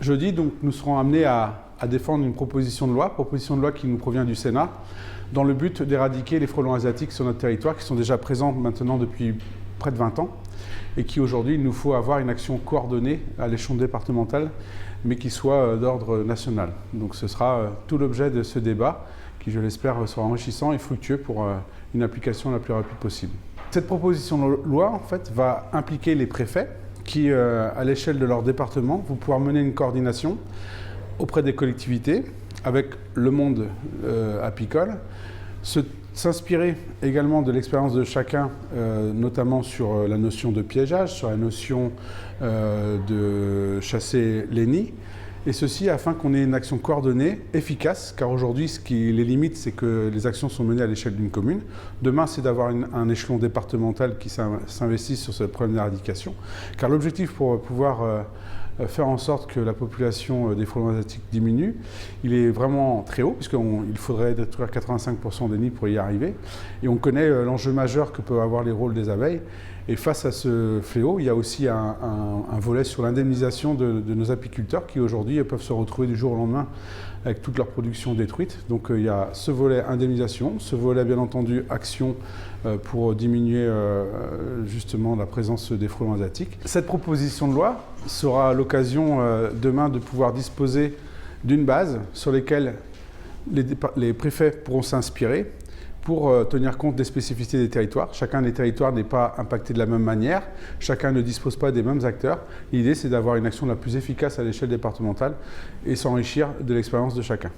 Jeudi, donc, nous serons amenés à défendre une proposition de loi qui nous provient du Sénat, dans le but d'éradiquer les frelons asiatiques sur notre territoire, qui sont déjà présents maintenant depuis près de 20 ans, et qui aujourd'hui, il nous faut avoir une action coordonnée à l'échelon départemental, mais qui soit d'ordre national. Donc ce sera tout l'objet de ce débat, qui, je l'espère, sera enrichissant et fructueux pour une application la plus rapide possible. Cette proposition de loi, en fait, va impliquer les préfets, qui, à l'échelle de leur département, vont pouvoir mener une coordination auprès des collectivités, avec le monde apicole, s'inspirer également de l'expérience de chacun, notamment sur la notion de piégeage, sur la notion de chasser les nids, et ceci afin qu'on ait une action coordonnée, efficace, car aujourd'hui, ce qui les limite, c'est que les actions sont menées à l'échelle d'une commune. Demain, c'est d'avoir un échelon départemental qui s'investisse sur ce problème d'éradication, car l'objectif pour pouvoir faire en sorte que la population des frelons asiatiques diminue, il est vraiment très haut, puisqu'il faudrait détruire 85% des nids pour y arriver. Et on connaît l'enjeu majeur que peuvent avoir les rôles des abeilles. Et face à ce fléau, il y a aussi un volet sur l'indemnisation de nos apiculteurs qui aujourd'hui peuvent se retrouver du jour au lendemain avec toute leur production détruite. Donc il y a ce volet indemnisation, ce volet bien entendu action pour diminuer justement la présence des frelons asiatiques. Cette proposition de loi sera l'occasion demain de pouvoir disposer d'une base sur laquelle les préfets pourront s'inspirer pour tenir compte des spécificités des territoires. Chacun des territoires n'est pas impacté de la même manière, chacun ne dispose pas des mêmes acteurs. L'idée, c'est d'avoir une action la plus efficace à l'échelle départementale et s'enrichir de l'expérience de chacun.